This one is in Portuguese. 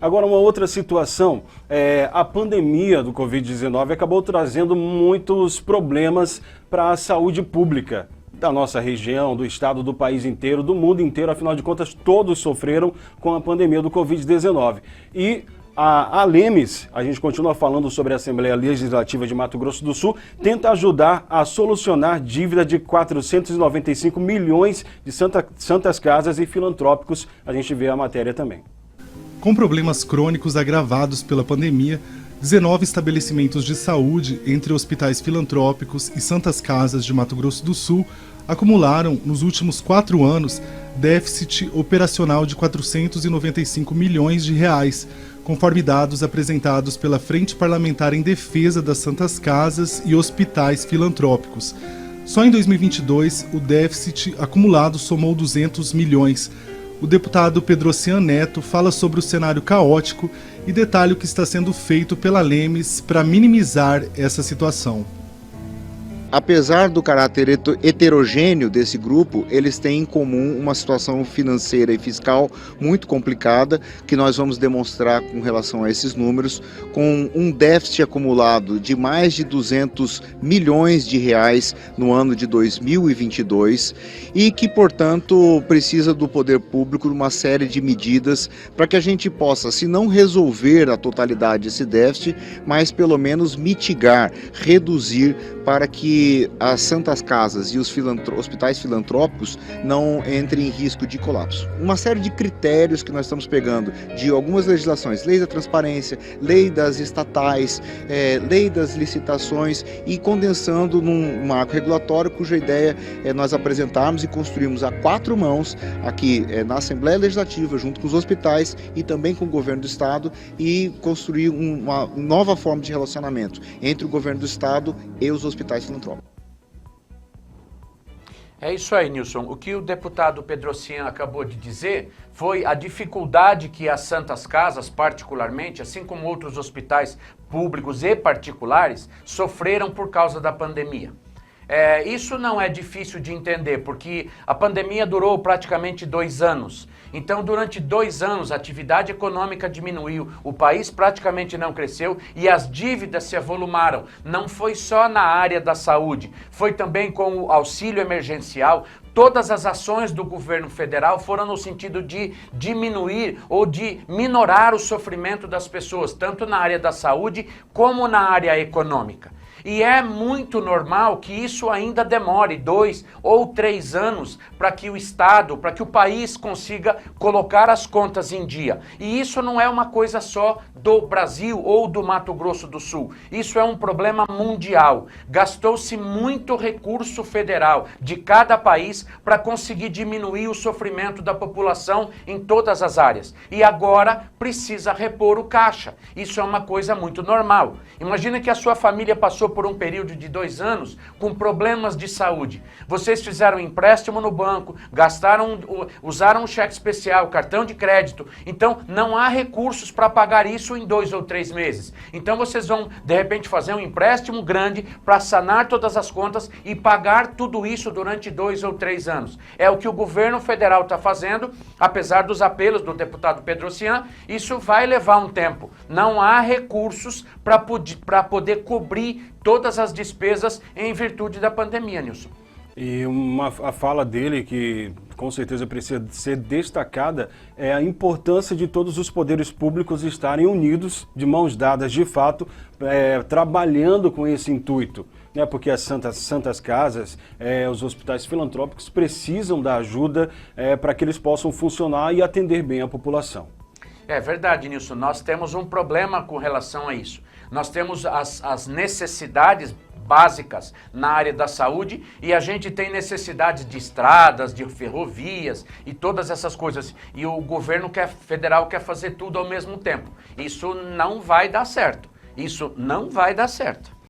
Agora, uma outra situação, a pandemia do Covid-19 acabou trazendo muitos problemas para a saúde pública da nossa região, do estado, do país inteiro, do mundo inteiro. Afinal de contas, todos sofreram com a pandemia do Covid-19. E a Lemes, a gente continua falando sobre a Assembleia Legislativa de Mato Grosso do Sul, tenta ajudar a solucionar dívida de 495 milhões de santas casas e filantrópicos. A gente vê a matéria também. Com problemas crônicos agravados pela pandemia, 19 estabelecimentos de saúde, entre hospitais filantrópicos e santas casas de Mato Grosso do Sul, acumularam, nos últimos 4 anos, déficit operacional de 495 milhões de reais, conforme dados apresentados pela Frente Parlamentar em Defesa das Santas Casas e Hospitais Filantrópicos. Só em 2022, o déficit acumulado somou 200 milhões. O deputado Pedrocian Neto fala sobre o cenário caótico e detalha o que está sendo feito pela Lemes para minimizar essa situação. Apesar do caráter heterogêneo desse grupo, eles têm em comum uma situação financeira e fiscal muito complicada, que nós vamos demonstrar com relação a esses números, com um déficit acumulado de mais de 200 milhões de reais no ano de 2022 e que, portanto, precisa do poder público de uma série de medidas para que a gente possa, se não resolver a totalidade desse déficit, mas pelo menos mitigar, reduzir, para que as santas casas e os hospitais filantrópicos não entrem em risco de colapso. Uma série de critérios que nós estamos pegando de algumas legislações, lei da transparência, lei das estatais, lei das licitações e condensando num marco regulatório cuja ideia é nós apresentarmos e construirmos a 4 mãos aqui na Assembleia Legislativa, junto com os hospitais e também com o governo do Estado e construir uma nova forma de relacionamento entre o governo do Estado e os hospitais filantrópicos. É isso aí, Nilson. O que o deputado Pedrocian acabou de dizer foi a dificuldade que as santas casas, particularmente, assim como outros hospitais públicos e particulares, sofreram por causa da pandemia. Isso não é difícil de entender, porque a pandemia durou praticamente 2 anos. Então, durante 2 anos, a atividade econômica diminuiu, o país praticamente não cresceu e as dívidas se avolumaram. Não foi só na área da saúde, foi também com o auxílio emergencial. Todas as ações do governo federal foram no sentido de diminuir ou de minorar o sofrimento das pessoas, tanto na área da saúde como na área econômica. E é muito normal que isso ainda demore 2 ou 3 anos para que o Estado, para que o país consiga colocar as contas em dia. E isso não é uma coisa só do Brasil ou do Mato Grosso do Sul. Isso é um problema mundial. Gastou-se muito recurso federal de cada país para conseguir diminuir o sofrimento da população em todas as áreas. E agora precisa repor o caixa. Isso é uma coisa muito normal. Imagina que a sua família passou por um período de 2 anos com problemas de saúde. Vocês fizeram empréstimo no banco, usaram um cheque especial, cartão de crédito. Então, não há recursos para pagar isso em 2 ou 3 meses. Então, vocês vão, de repente, fazer um empréstimo grande para sanar todas as contas e pagar tudo isso durante 2 ou 3 anos. É o que o governo federal está fazendo, apesar dos apelos do deputado Pedrocian, isso vai levar um tempo. Não há recursos para poder cobrir todas as despesas em virtude da pandemia, Nilson. E a fala dele, que com certeza precisa ser destacada, é a importância de todos os poderes públicos estarem unidos, de mãos dadas de fato, trabalhando com esse intuito. Né? Porque as santas casas, os hospitais filantrópicos precisam da ajuda para que eles possam funcionar e atender bem a população. É verdade, Nilson. Nós temos um problema com relação a isso. Nós temos as necessidades básicas na área da saúde e a gente tem necessidades de estradas, de ferrovias e todas essas coisas. E o governo federal quer fazer tudo ao mesmo tempo. Isso não vai dar certo. Isso não vai dar certo.